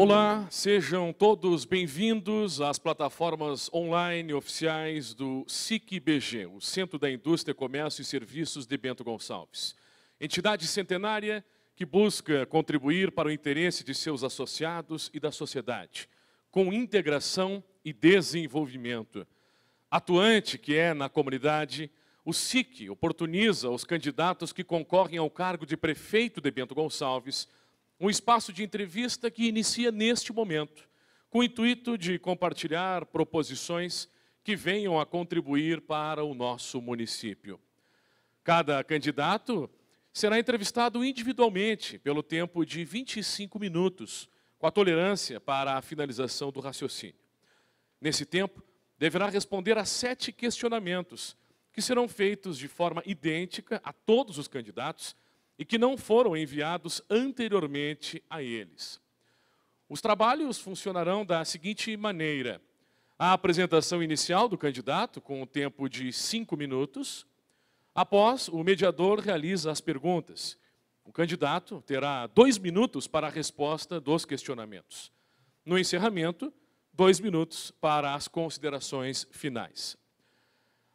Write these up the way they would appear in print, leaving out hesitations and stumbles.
Olá, sejam todos bem-vindos às plataformas online oficiais do SIC-BG, o Centro da Indústria, Comércio e Serviços de Bento Gonçalves. Entidade centenária que busca contribuir para o interesse de seus associados e da sociedade, com integração e desenvolvimento. Atuante que é na comunidade, o SIC oportuniza aos candidatos que concorrem ao cargo de prefeito de Bento Gonçalves um espaço de entrevista que inicia neste momento, com o intuito de compartilhar proposições que venham a contribuir para o nosso município. Cada candidato será entrevistado individualmente pelo tempo de 25 minutos, com a tolerância para a finalização do raciocínio. Nesse tempo, deverá responder a 7 questionamentos, que serão feitos de forma idêntica a todos os candidatos e que não foram enviados anteriormente a eles. Os trabalhos funcionarão da seguinte maneira: a apresentação inicial do candidato, com o tempo de 5 minutos. Após, o mediador realiza as perguntas. O candidato terá 2 minutos para a resposta dos questionamentos. No encerramento, 2 minutos para as considerações finais.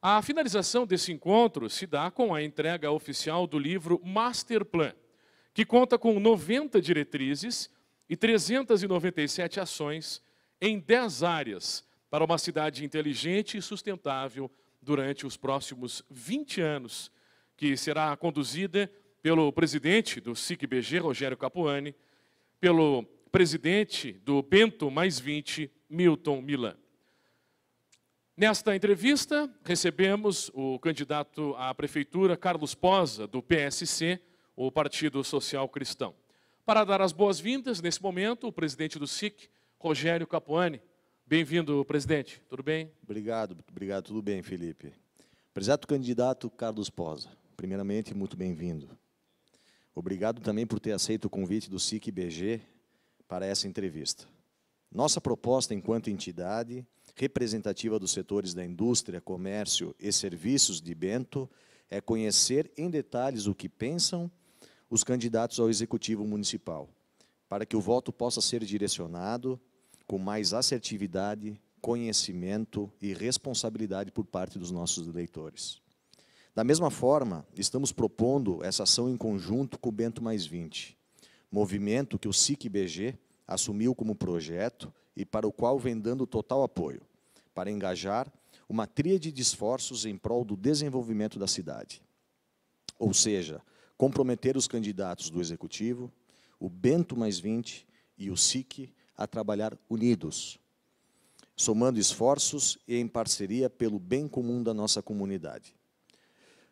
A finalização desse encontro se dá com a entrega oficial do livro Master Plan, que conta com 90 diretrizes e 397 ações em 10 áreas para uma cidade inteligente e sustentável durante os próximos 20 anos, que será conduzida pelo presidente do SIC-BG, Rogério Capuani, pelo presidente do Bento Mais 20, Milton Milan. Nesta entrevista, recebemos o candidato à prefeitura, Carlos Posa, do PSC, o Partido Social Cristão. Para dar as boas-vindas, nesse momento, o presidente do SIC, Rogério Capuani. Bem-vindo, presidente. Tudo bem? Obrigado, tudo bem, Felipe. Prezado candidato Carlos Posa, primeiramente, muito bem-vindo. Obrigado também por ter aceito o convite do SIC-BG para essa entrevista. Nossa proposta, enquanto entidade representativa dos setores da indústria, comércio e serviços de Bento, é conhecer em detalhes o que pensam os candidatos ao Executivo Municipal, para que o voto possa ser direcionado com mais assertividade, conhecimento e responsabilidade por parte dos nossos eleitores. Da mesma forma, estamos propondo essa ação em conjunto com o Bento Mais 20, movimento que o SIC-BG assumiu como projeto e para o qual vem dando total apoio, para engajar uma tríade de esforços em prol do desenvolvimento da cidade. Ou seja, comprometer os candidatos do Executivo, o Bento Mais 20 e o SIC a trabalhar unidos, somando esforços e em parceria pelo bem comum da nossa comunidade.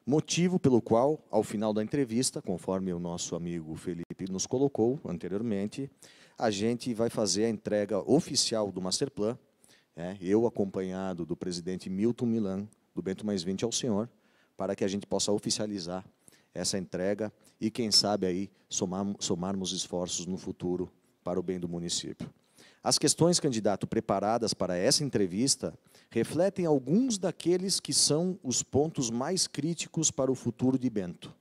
Motivo pelo qual, ao final da entrevista, conforme o nosso amigo Felipe nos colocou anteriormente, a gente vai fazer a entrega oficial do Masterplan, eu acompanhado do presidente Milton Milan, do Bento Mais 20 ao senhor, para que a gente possa oficializar essa entrega e, quem sabe, aí somarmos esforços no futuro para o bem do município. As questões, candidato, preparadas para essa entrevista refletem alguns daqueles que são os pontos mais críticos para o futuro de Bento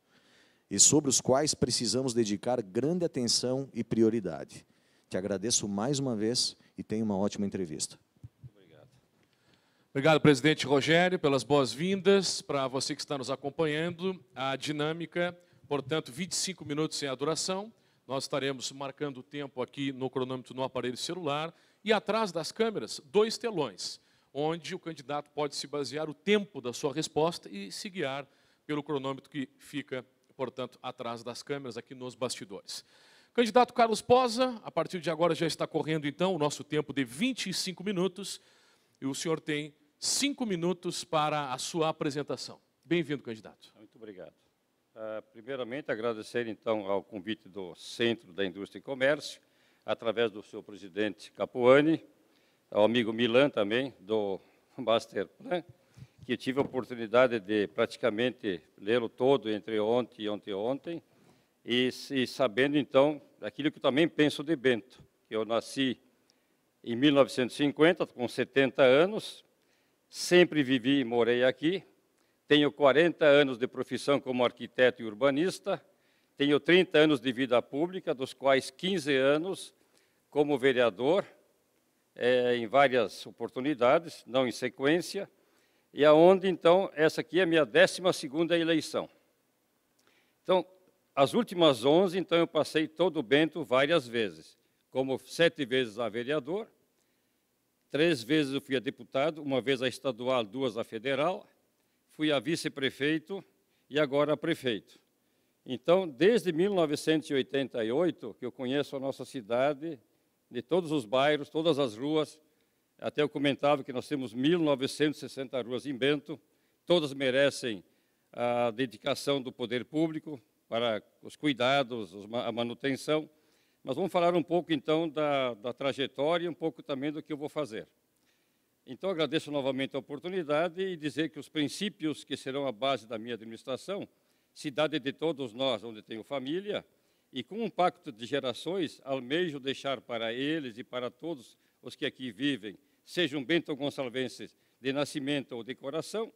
e sobre os quais precisamos dedicar grande atenção e prioridade. Te agradeço mais uma vez e tenha uma ótima entrevista. Obrigado. Obrigado, presidente Rogério, pelas boas-vindas. Para você que está nos acompanhando, a dinâmica, portanto, 25 minutos é a duração. Nós estaremos marcando o tempo aqui no cronômetro no aparelho celular e atrás das câmeras, 2 telões, onde o candidato pode se basear o tempo da sua resposta e se guiar pelo cronômetro que fica, portanto, atrás das câmeras aqui nos bastidores. Candidato Carlos Posa, a partir de agora já está correndo, então, o nosso tempo de 25 minutos e o senhor tem 5 minutos para a sua apresentação. Bem-vindo, candidato. Muito obrigado. Primeiramente, agradecer, então, ao convite do Centro da Indústria e Comércio, através do seu presidente Capuani, ao amigo Milan também, do Master Plan, que tive a oportunidade de praticamente lê-lo todo entre ontem e ontem, e sabendo, então, daquilo que eu também penso de Bento, que eu nasci em 1950, com 70 anos, sempre vivi e morei aqui, tenho 40 anos de profissão como arquiteto e urbanista, tenho 30 anos de vida pública, dos quais 15 anos como vereador, em várias oportunidades, não em sequência, e aonde, então, essa aqui é a minha 12ª eleição. Então, as últimas 11, então, eu passei todo o Bento várias vezes, como 7 vezes a vereador, 3 vezes eu fui a deputado, 1 vez a estadual, 2 a federal, fui a vice-prefeito e agora a prefeito. Então, desde 1988, que eu conheço a nossa cidade, de todos os bairros, todas as ruas, até eu comentava que nós temos 1.960 ruas em Bento, todas merecem a dedicação do poder público para os cuidados, a manutenção. Mas vamos falar um pouco, então, da trajetória e um pouco também do que eu vou fazer. Então, agradeço novamente a oportunidade e dizer que os princípios que serão a base da minha administração, cidade de todos nós, onde tenho família, e com um pacto de gerações, almejo deixar para eles e para todos os que aqui vivem, sejam bento-gonçalvenses de nascimento ou de coração,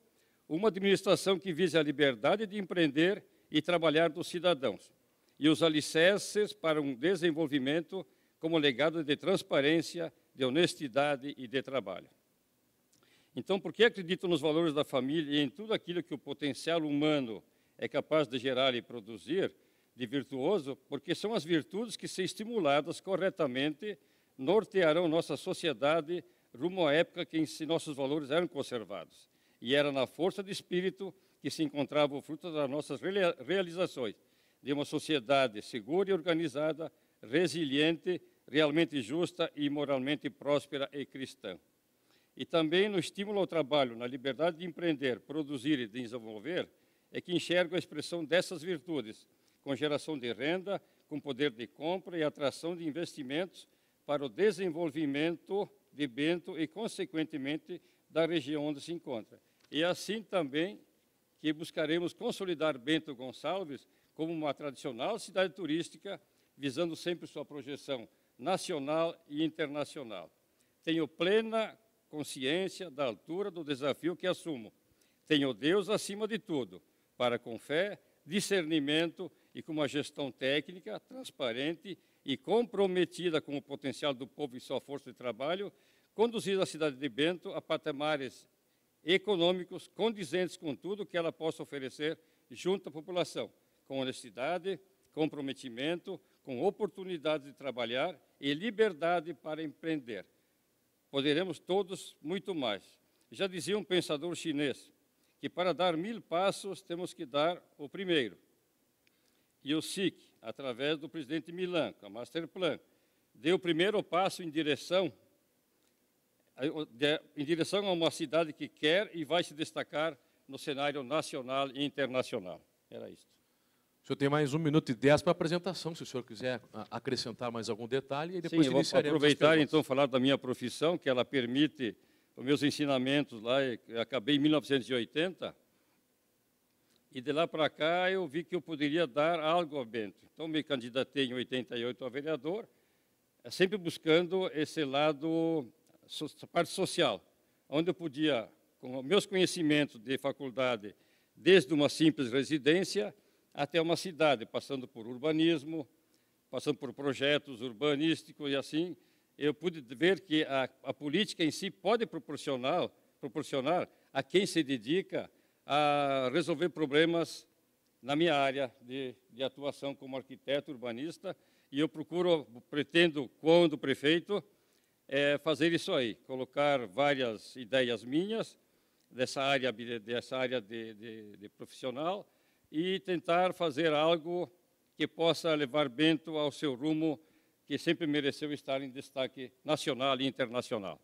uma administração que vise a liberdade de empreender e trabalhar dos cidadãos, e os alicerces para um desenvolvimento como legado de transparência, de honestidade e de trabalho. Então, porque acredito nos valores da família e em tudo aquilo que o potencial humano é capaz de gerar e produzir de virtuoso, porque são as virtudes que, se estimuladas corretamente, nortearão nossa sociedade rumo à época em que nossos valores eram conservados. E era na força de espírito que se encontrava o fruto das nossas realizações, de uma sociedade segura e organizada, resiliente, realmente justa e moralmente próspera e cristã. E também no estímulo ao trabalho, na liberdade de empreender, produzir e desenvolver, é que enxergo a expressão dessas virtudes, com geração de renda, com poder de compra e atração de investimentos para o desenvolvimento de Bento e, consequentemente, da região onde se encontra. E assim também que buscaremos consolidar Bento Gonçalves como uma tradicional cidade turística, visando sempre sua projeção nacional e internacional. Tenho plena consciência da altura do desafio que assumo. Tenho Deus acima de tudo, para com fé, discernimento e com uma gestão técnica, transparente e comprometida com o potencial do povo e sua força de trabalho, conduzir a cidade de Bento a patamares econômicos condizentes com tudo que ela possa oferecer junto à população, com honestidade, comprometimento, com oportunidade de trabalhar e liberdade para empreender. Poderemos todos muito mais. Já dizia um pensador chinês que para dar 1000 passos temos que dar o primeiro. E o SIC, através do presidente Milan, com a Masterplan, deu o primeiro passo em direção a uma cidade que quer e vai se destacar no cenário nacional e internacional. Era isso. O senhor tem mais 1 minuto e 10 para a apresentação, se o senhor quiser acrescentar mais algum detalhe, e depois Sim, eu vou aproveitar, então, falar da minha profissão, que ela permite os meus ensinamentos lá. Eu acabei em 1980, e de lá para cá eu vi que eu poderia dar algo a Bento. Então, me candidatei em 88 a vereador, sempre buscando esse lado, parte social, onde eu podia, com meus conhecimentos de faculdade, desde uma simples residência até uma cidade, passando por urbanismo, passando por projetos urbanísticos, e assim eu pude ver que a política em si pode proporcionar a quem se dedica a resolver problemas na minha área de atuação como arquiteto urbanista, e eu pretendo, quando prefeito, fazer isso aí, colocar várias ideias minhas dessa área de profissional e tentar fazer algo que possa levar Bento ao seu rumo, que sempre mereceu estar em destaque nacional e internacional.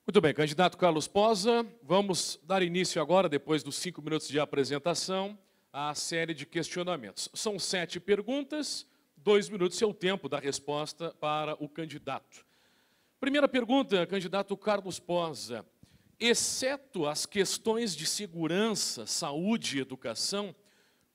Muito bem, candidato Carlos Posa, vamos dar início agora, depois dos 5 minutos de apresentação, à série de questionamentos. São 7 perguntas, 2 minutos é o tempo da resposta para o candidato. Primeira pergunta, candidato Carlos Posa. Exceto as questões de segurança, saúde e educação,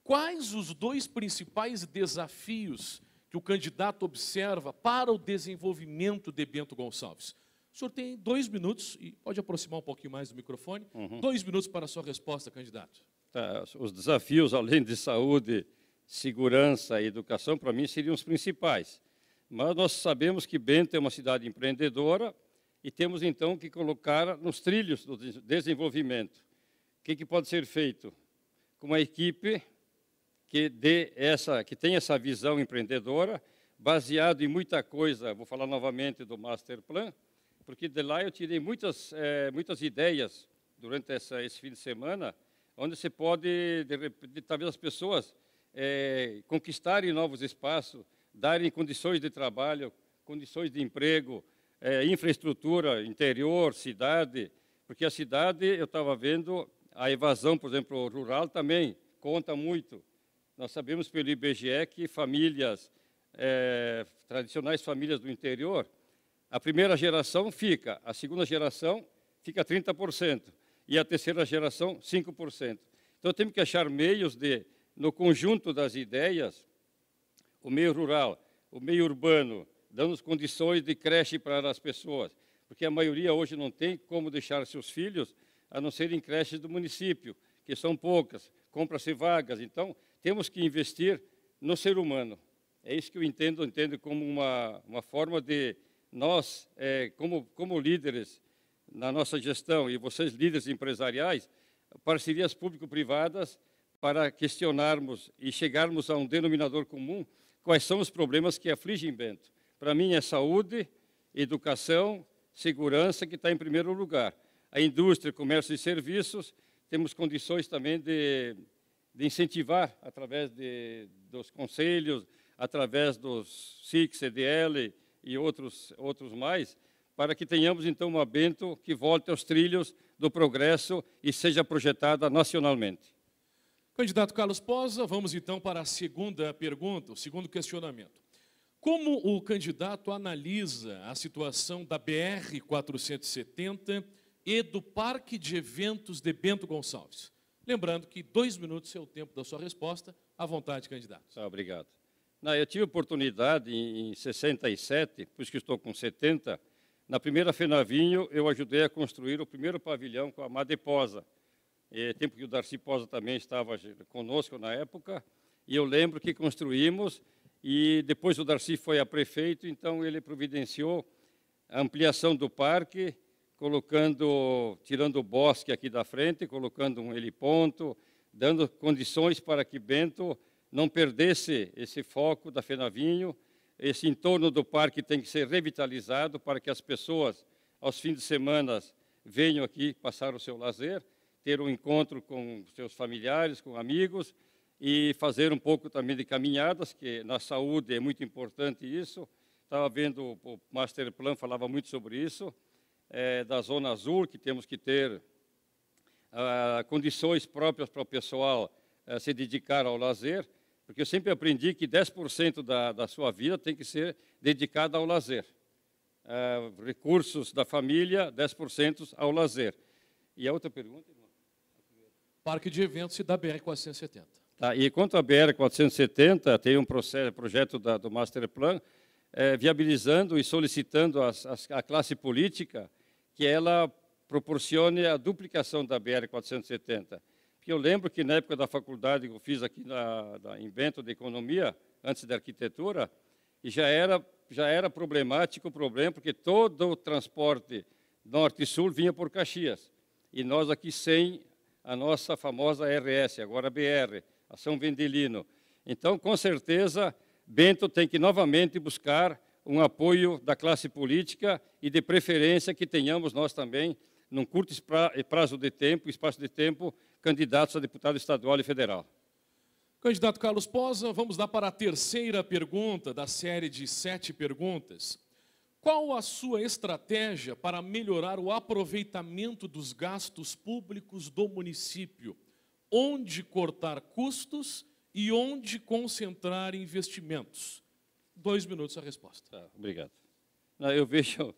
quais os 2 principais desafios que o candidato observa para o desenvolvimento de Bento Gonçalves? O senhor tem 2 minutos, e pode aproximar um pouquinho mais do microfone. 2 minutos para a sua resposta, candidato. Tá, os desafios, além de saúde, segurança e educação, para mim, seriam os principais. Mas nós sabemos que Bento é uma cidade empreendedora e temos, então, que colocar nos trilhos do desenvolvimento. O que pode ser feito? Com uma equipe que tenha essa visão empreendedora, baseado em muita coisa, vou falar novamente do Master Plan, porque de lá eu tirei muitas ideias durante esse fim de semana, onde você pode, talvez as pessoas conquistarem novos espaços, darem condições de trabalho, condições de emprego, infraestrutura, interior, cidade, porque a cidade, eu estava vendo, a evasão, por exemplo, rural também conta muito. Nós sabemos pelo IBGE que famílias, tradicionais famílias do interior, a primeira geração fica, a segunda geração fica 30%, e a terceira geração 5%. Então, temos que achar meios de, no conjunto das ideias, o meio rural, o meio urbano, dando condições de creche para as pessoas, porque a maioria hoje não tem como deixar seus filhos, a não ser em creches do município, que são poucas, compra-se vagas. Então, temos que investir no ser humano. É isso que eu entendo como uma forma de nós, como líderes na nossa gestão, e vocês líderes empresariais, parcerias público-privadas para questionarmos e chegarmos a um denominador comum, quais são os problemas que afligem Bento. Para mim é saúde, educação, segurança, que está em primeiro lugar. A indústria, comércio e serviços, temos condições também de incentivar, através dos conselhos, através dos SIC, CDL e outros mais, para que tenhamos, então, uma Bento que volte aos trilhos do progresso e seja projetada nacionalmente. Candidato Carlos Posa, vamos então para a segunda pergunta, o segundo questionamento. Como o candidato analisa a situação da BR-470 e do Parque de Eventos de Bento Gonçalves? Lembrando que 2 minutos é o tempo da sua resposta. À vontade, candidato. Obrigado. Eu tive oportunidade em 67, por isso que estou com 70, na primeira Fenavinho, eu ajudei a construir o primeiro pavilhão com a Madeposa. Tempo que o Darcy Posa também estava conosco na época, e eu lembro que construímos, e depois o Darcy foi a prefeito, então ele providenciou a ampliação do parque, tirando o bosque aqui da frente, colocando um heliponto, dando condições para que Bento não perdesse esse foco da Fenavinho. Esse entorno do parque tem que ser revitalizado para que as pessoas, aos fins de semana, venham aqui passar o seu lazer, ter um encontro com seus familiares, com amigos, e fazer um pouco também de caminhadas, que na saúde é muito importante isso. Estava vendo, o Master Plan falava muito sobre isso, da Zona Azul, que temos que ter condições próprias para o pessoal se dedicar ao lazer, porque eu sempre aprendi que 10% da sua vida tem que ser dedicada ao lazer. Recursos da família, 10% ao lazer. E a outra pergunta? Parque de Eventos e da BR-470. E quanto à BR-470, tem um projeto do Master Plan, viabilizando e solicitando a classe política que ela proporcione a duplicação da BR-470. Porque eu lembro que na época da faculdade que eu fiz aqui em Bento de Economia, antes da arquitetura, e já era problemático o problema, porque todo o transporte norte e sul vinha por Caxias. E nós aqui sem a nossa famosa RS, agora BR, a São Vendelino. Então, com certeza, Bento tem que novamente buscar um apoio da classe política e, de preferência, que tenhamos nós também, num curto espaço de tempo, candidatos a deputado estadual e federal. Candidato Carlos Posa, vamos lá para a terceira pergunta da série de 7 perguntas. Qual a sua estratégia para melhorar o aproveitamento dos gastos públicos do município? Onde cortar custos e onde concentrar investimentos? 2 minutos a resposta. Obrigado. Eu vejo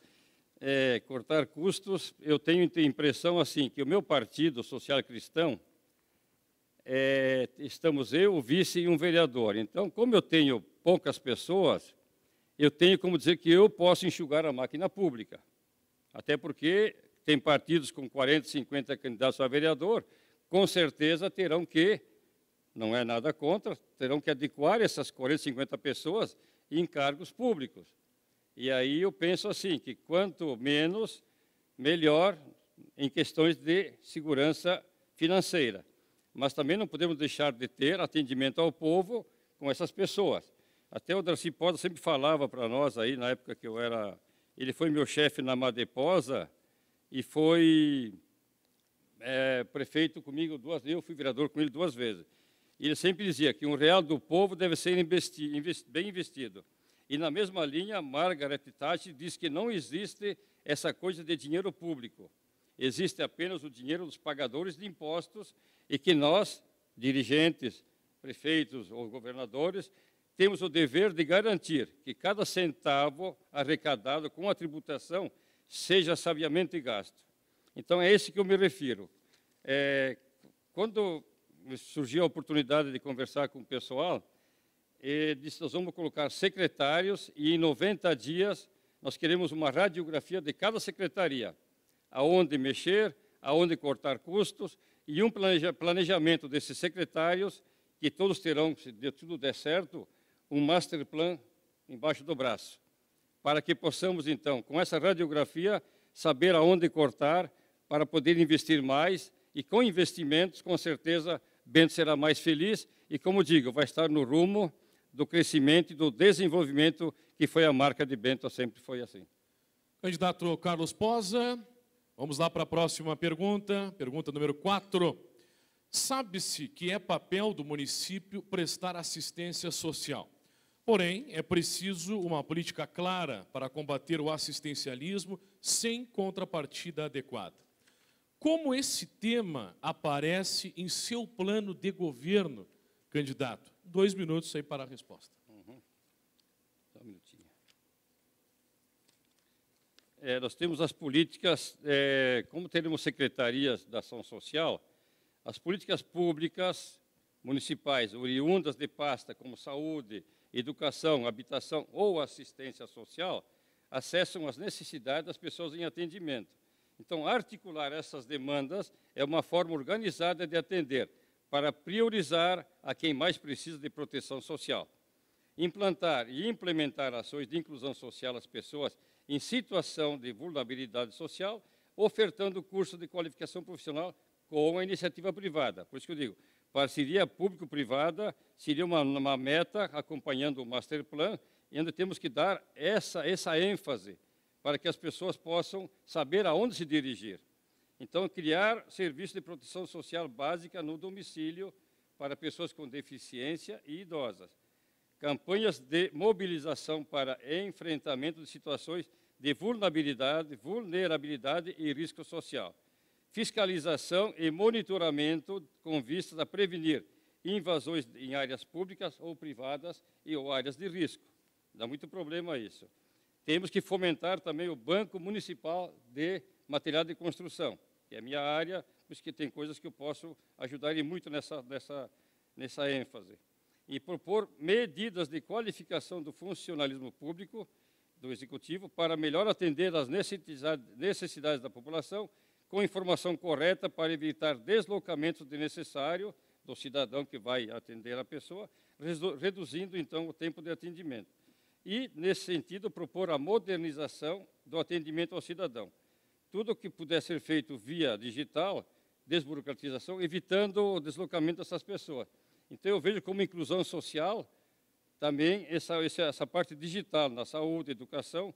cortar custos, eu tenho a impressão assim, que o meu partido social cristão, estamos eu, o vice e um vereador. Então, como eu tenho poucas pessoas, eu tenho como dizer que eu posso enxugar a máquina pública. Até porque tem partidos com 40, 50 candidatos a vereador, com certeza terão que, não é nada contra, terão que adequar essas 40, 50 pessoas em cargos públicos. E aí eu penso assim, que quanto menos, melhor em questões de segurança financeira. Mas também não podemos deixar de ter atendimento ao povo com essas pessoas. Até o Darcy Posa sempre falava para nós, aí, na época que eu era... Ele foi meu chefe na Madeposa e foi prefeito comigo eu fui vereador com ele 2 vezes. E ele sempre dizia que R$1 do povo deve ser bem investido. E na mesma linha, Margaret Thatcher diz que não existe essa coisa de dinheiro público. Existe apenas o dinheiro dos pagadores de impostos e que nós, dirigentes, prefeitos ou governadores, temos o dever de garantir que cada centavo arrecadado com a tributação seja sabiamente gasto. Então, é esse que eu me refiro. Quando surgiu a oportunidade de conversar com o pessoal, disse, nós vamos colocar secretários e em 90 dias nós queremos uma radiografia de cada secretaria, aonde mexer, aonde cortar custos e um planejamento desses secretários, que todos terão, se tudo der certo, um master plan embaixo do braço, para que possamos, então, com essa radiografia, saber aonde cortar para poder investir mais e com investimentos, com certeza, Bento será mais feliz e, como digo, vai estar no rumo do crescimento e do desenvolvimento que foi a marca de Bento, sempre foi assim. Candidato Carlos Posa, vamos lá para a próxima pergunta, pergunta número 4. Sabe-se que é papel do município prestar assistência social. Porém, é preciso uma política clara para combater o assistencialismo sem contrapartida adequada. Como esse tema aparece em seu plano de governo, candidato? 2 minutos aí para a resposta. Só um minutinho. Nós temos as políticas, como teremos secretarias da ação social, as políticas públicas municipais oriundas de pasta como saúde, educação, habitação ou assistência social, acessam as necessidades das pessoas em atendimento. Então, articular essas demandas é uma forma organizada de atender, para priorizar a quem mais precisa de proteção social. Implantar e implementar ações de inclusão social às pessoas em situação de vulnerabilidade social, ofertando curso de qualificação profissional com a iniciativa privada. Por isso que eu digo, parceria público-privada seria uma meta, acompanhando o Master Plan, e ainda temos que dar essa ênfase para que as pessoas possam saber aonde se dirigir. Então, criar serviço de proteção social básica no domicílio para pessoas com deficiência e idosas. Campanhas de mobilização para enfrentamento de situações de vulnerabilidade e risco social. Fiscalização e monitoramento com vistas a prevenir invasões em áreas públicas ou privadas ou áreas de risco. Dá muito problema isso. Temos que fomentar também o Banco Municipal de Material de Construção, que é a minha área, por isso que tem coisas que eu posso ajudar muito nessa ênfase. E propor medidas de qualificação do funcionalismo público, do Executivo, para melhor atender às necessidades da população, com informação correta para evitar deslocamentos desnecessários do cidadão que vai atender a pessoa, reduzindo, então, o tempo de atendimento. E, nesse sentido, propor a modernização do atendimento ao cidadão. Tudo que puder ser feito via digital, desburocratização, evitando o deslocamento dessas pessoas. Então, eu vejo como inclusão social também essa parte digital, na saúde, educação,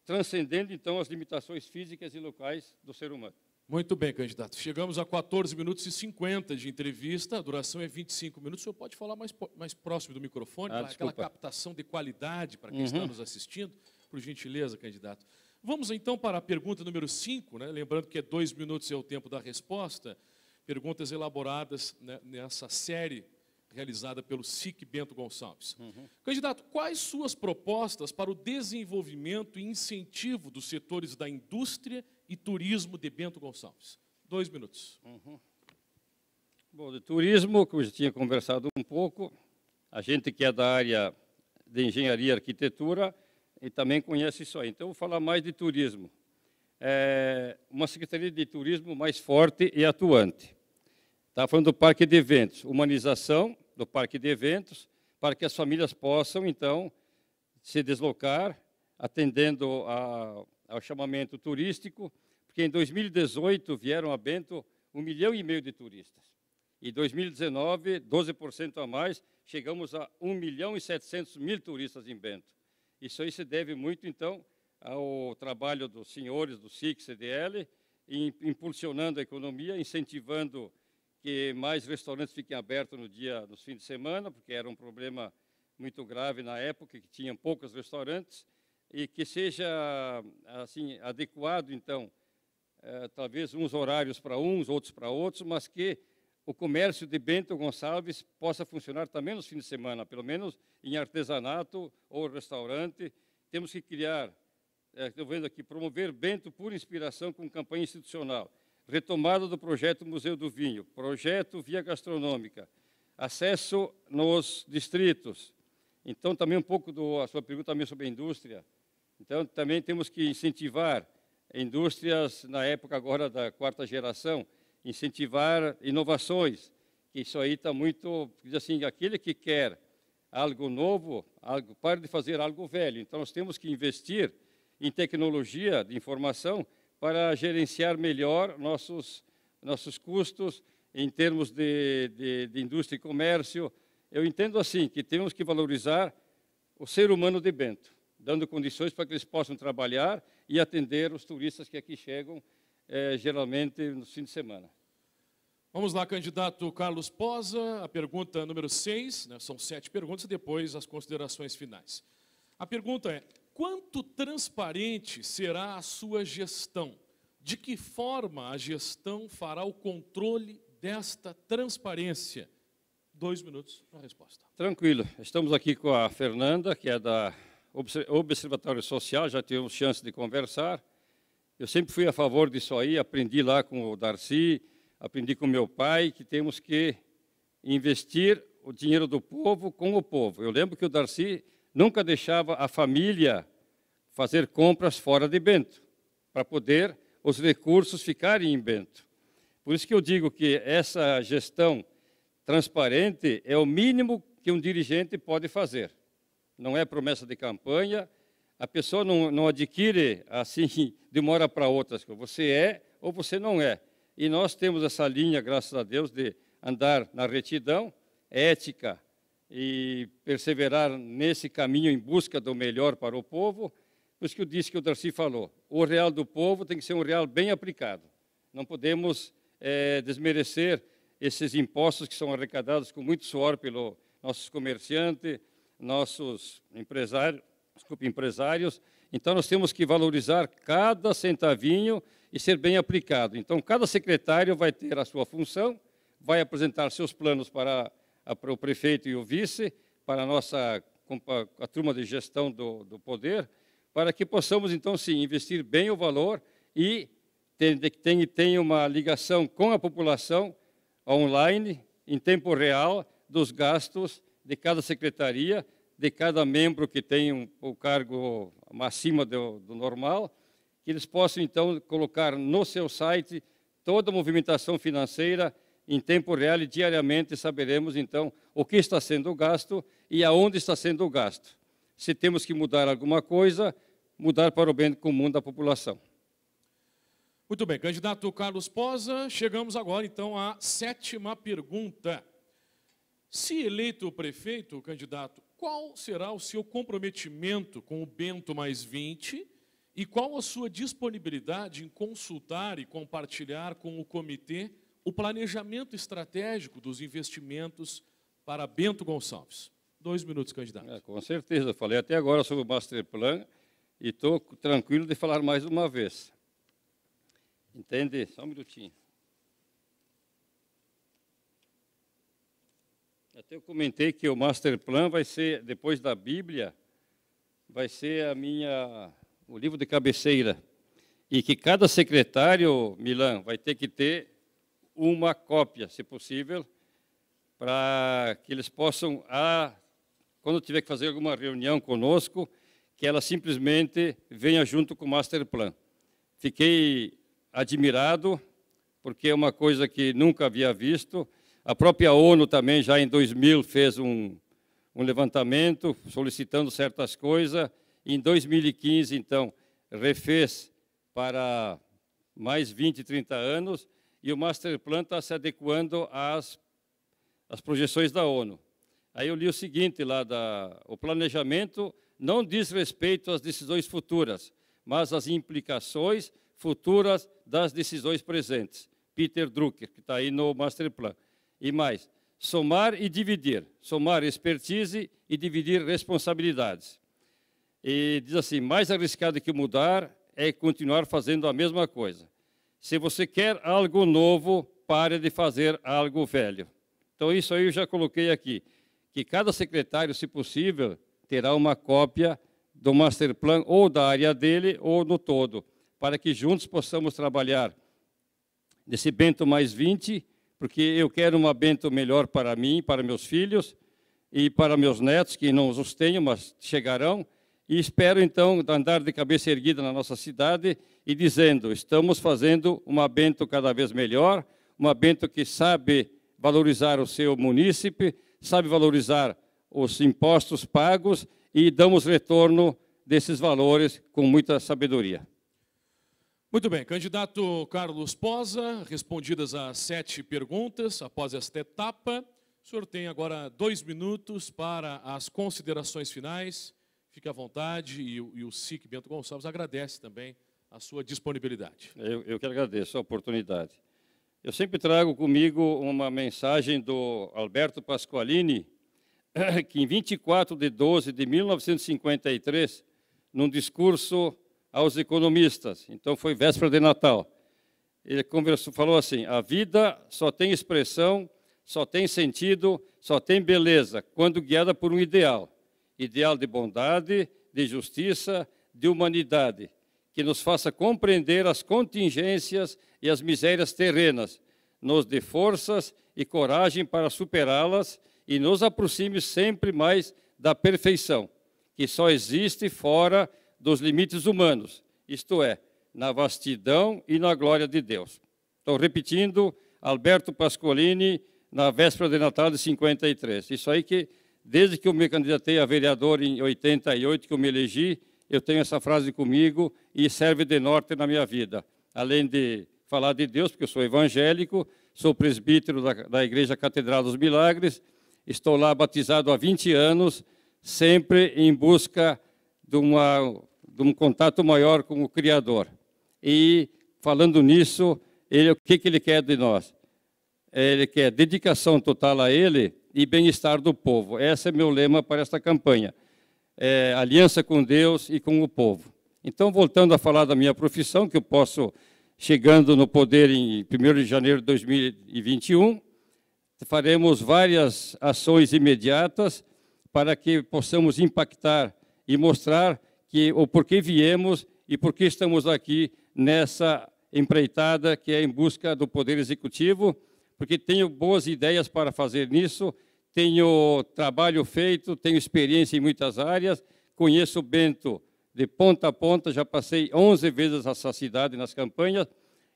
transcendendo, então, as limitações físicas e locais do ser humano. Muito bem, candidato. Chegamos a 14 minutos e 50 de entrevista, a duração é 25 minutos. O senhor pode falar mais próximo do microfone, para aquela captação de qualidade para quem está nos assistindo? Por gentileza, candidato. Vamos, então, para a pergunta número 5, né? Lembrando que 2 minutos é o tempo da resposta. Perguntas elaboradas, né, nessa série realizada pelo SIC Bento Gonçalves. Candidato, quais suas propostas para o desenvolvimento e incentivo dos setores da indústria e turismo de Bento Gonçalves? 2 minutos. Bom, de turismo, que eu já tinha conversado um pouco, a gente que é da área de engenharia e arquitetura e também conhece isso aí. Então, eu vou falar mais de turismo. Uma secretaria de turismo mais forte e atuante. Estava falando do parque de eventos, humanização do parque de eventos, para que as famílias possam, então, se deslocar, atendendo ao chamamento turístico, porque em 2018 vieram a Bento 1,5 milhão de turistas. Em 2019, 12% a mais, chegamos a 1.700.000 turistas em Bento. Isso aí se deve muito, então, ao trabalho dos senhores do SIC CDL, impulsionando a economia, incentivando que mais restaurantes fiquem abertos nos fins de semana, porque era um problema muito grave na época, que tinham poucos restaurantes, e que seja assim adequado, então, talvez uns horários para uns, outros para outros, mas que o comércio de Bento Gonçalves possa funcionar também nos fins de semana, pelo menos em artesanato ou restaurante. Temos que criar, estou vendo aqui, promover Bento por inspiração com campanha institucional, retomada do projeto Museu do Vinho, projeto Via Gastronômica, acesso nos distritos. Então, também um pouco a sua pergunta também sobre a indústria. Então, também temos que incentivar indústrias, na época agora da 4ª geração, incentivar inovações. Isso aí está muito, diz assim, aquele que quer algo novo, pare de fazer algo velho. Então, nós temos que investir em tecnologia de informação para gerenciar melhor nossos custos em termos de indústria e comércio. Eu entendo assim, que temos que valorizar o ser humano de Bento, dando condições para que eles possam trabalhar e atender os turistas que aqui chegam, geralmente no fim de semana. Vamos lá, candidato Carlos Posa, a pergunta número 6, né, são 7 perguntas, e depois as considerações finais. A pergunta é: quanto transparente será a sua gestão? De que forma a gestão fará o controle desta transparência? 2 minutos para a resposta. Tranquilo. Estamos aqui com a Fernanda, que é da Observatório Social, já tivemos chance de conversar. Eu sempre fui a favor disso aí, aprendi lá com o Darcy, aprendi com meu pai, que temos que investir o dinheiro do povo com o povo. Eu lembro que o Darcy nunca deixava a família fazer compras fora de Bento, para poder os recursos ficarem em Bento. Por isso que eu digo que essa gestão transparente é o mínimo que um dirigente pode fazer. Não é promessa de campanha, a pessoa não adquire assim de uma hora para outra. Você é ou você não é. E nós temos essa linha, graças a Deus, de andar na retidão, ética e perseverar nesse caminho em busca do melhor para o povo. Por isso que eu disse que o Darcy falou, o real do povo tem que ser um real bem aplicado. Não podemos desmerecer esses impostos que são arrecadados com muito suor pelos nossos comerciantes, nossos empresários. Então, nós temos que valorizar cada centavinho e ser bem aplicado. Então, cada secretário vai ter a sua função, vai apresentar seus planos para o prefeito e o vice, para a turma de gestão do poder, para que possamos, então, sim, investir bem o valor e tenha uma ligação com a população online, em tempo real, dos gastos de cada secretaria, de cada membro que tem o cargo acima do normal, que eles possam, então, colocar no seu site toda a movimentação financeira em tempo real e diariamente saberemos, então, o que está sendo gasto e aonde está sendo gasto. Se temos que mudar alguma coisa, mudar para o bem comum da população. Muito bem, candidato Carlos Posa, chegamos agora, então, à 7ª pergunta. Se eleito prefeito, candidato, qual será o seu comprometimento com o Bento Mais 20 e qual a sua disponibilidade em consultar e compartilhar com o comitê o planejamento estratégico dos investimentos para Bento Gonçalves? 2 minutos, candidato. Com certeza, eu falei até agora sobre o Master Plan e estou tranquilo de falar mais uma vez. Entende? Só um minutinho. Até eu comentei que o Master Plan vai ser, depois da Bíblia, vai ser o livro de cabeceira. E que cada secretário, Milan, vai ter que ter uma cópia, se possível, para que eles possam, quando tiver que fazer alguma reunião conosco, que ela simplesmente venha junto com o Master Plan. Fiquei admirado, porque é uma coisa que nunca havia visto. A própria ONU também, já em 2000, fez um um levantamento solicitando certas coisas. Em 2015, então, refez para mais 20, 30 anos, e o Master Plan está se adequando às projeções da ONU. Aí eu li o seguinte lá, o planejamento não diz respeito às decisões futuras, mas às implicações futuras das decisões presentes. Peter Drucker, que está aí no Master Plan. E mais, somar e dividir. Somar expertise e dividir responsabilidades. E diz assim, mais arriscado que mudar é continuar fazendo a mesma coisa. Se você quer algo novo, pare de fazer algo velho. Então, isso aí eu já coloquei aqui, que cada secretário, se possível, terá uma cópia do Master Plan, ou da área dele, ou no todo, para que juntos possamos trabalhar nesse Bento mais 20, porque eu quero uma Bento melhor para mim, para meus filhos, e para meus netos, que não os tenho, mas chegarão, e espero, então, andar de cabeça erguida na nossa cidade e dizendo, estamos fazendo uma Bento cada vez melhor, uma Bento que sabe valorizar o seu munícipe, sabe valorizar os impostos pagos e damos retorno desses valores com muita sabedoria. Muito bem, candidato Carlos Posa, respondidas as 7 perguntas após esta etapa. O senhor tem agora 2 minutos para as considerações finais. Fique à vontade e o SIC Bento Gonçalves agradece também a sua disponibilidade. Eu que agradeço a oportunidade. Eu sempre trago comigo uma mensagem do Alberto Pasqualini, que em 24/12/1953, num discurso aos economistas, então foi véspera de Natal, ele falou assim, a vida só tem expressão, só tem sentido, só tem beleza, quando guiada por um ideal. Ideal de bondade, de justiça, de humanidade, que nos faça compreender as contingências e as misérias terrenas, nos dê forças e coragem para superá-las e nos aproxime sempre mais da perfeição, que só existe fora dos limites humanos, isto é, na vastidão e na glória de Deus. Estou repetindo, Alberto Pasqualini, na véspera de Natal de 53. Isso aí que, desde que eu me candidatei a vereador em 88, que eu me elegi, eu tenho essa frase comigo e serve de norte na minha vida. Além de falar de Deus, porque eu sou evangélico, sou presbítero da Igreja Catedral dos Milagres, estou lá batizado há 20 anos, sempre em busca de um contato maior com o Criador. E, falando nisso, o que ele quer de nós? Ele quer dedicação total a Ele e bem-estar do povo. Esse é meu lema para esta campanha. Aliança com Deus e com o povo. Então, voltando a falar da minha profissão, que eu posso, chegando no poder em 1º de janeiro de 2021, faremos várias ações imediatas para que possamos impactar e mostrar o porquê viemos e por que estamos aqui nessa empreitada que é em busca do Poder Executivo, porque tenho boas ideias para fazer nisso, tenho trabalho feito, tenho experiência em muitas áreas, conheço o Bento de ponta a ponta, já passei 11 vezes essa cidade nas campanhas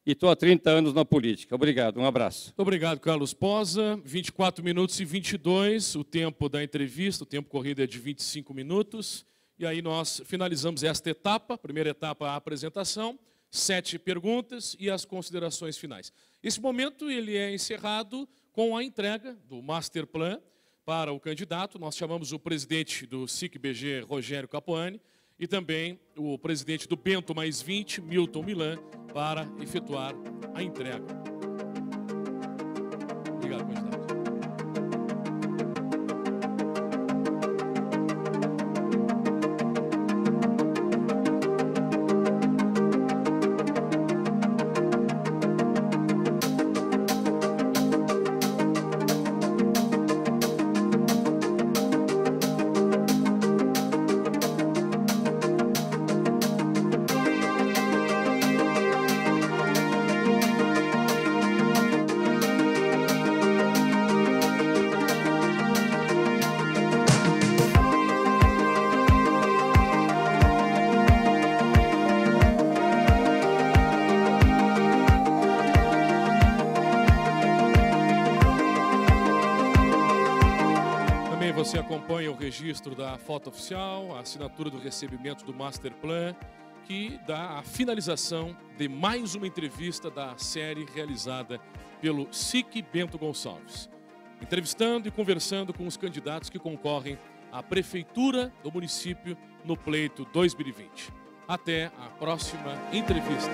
e estou há 30 anos na política. Obrigado, um abraço. Muito obrigado, Carlos Posa. 24 minutos e 22, o tempo da entrevista, o tempo corrido é de 25 minutos. E aí nós finalizamos esta etapa, primeira etapa, a apresentação, 7 perguntas e as considerações finais. Esse momento ele é encerrado com a entrega do Master Plan para o candidato. Nós chamamos o presidente do SIC-BG, Rogério Capuani, e também o presidente do Bento mais 20, Milton Milan, para efetuar a entrega. Obrigado, candidato. você acompanha o registro da foto oficial, a assinatura do recebimento do Master Plan, que dá a finalização de mais uma entrevista da série realizada pelo SIC Bento Gonçalves. Entrevistando e conversando com os candidatos que concorrem à Prefeitura do município no pleito 2020. Até a próxima entrevista.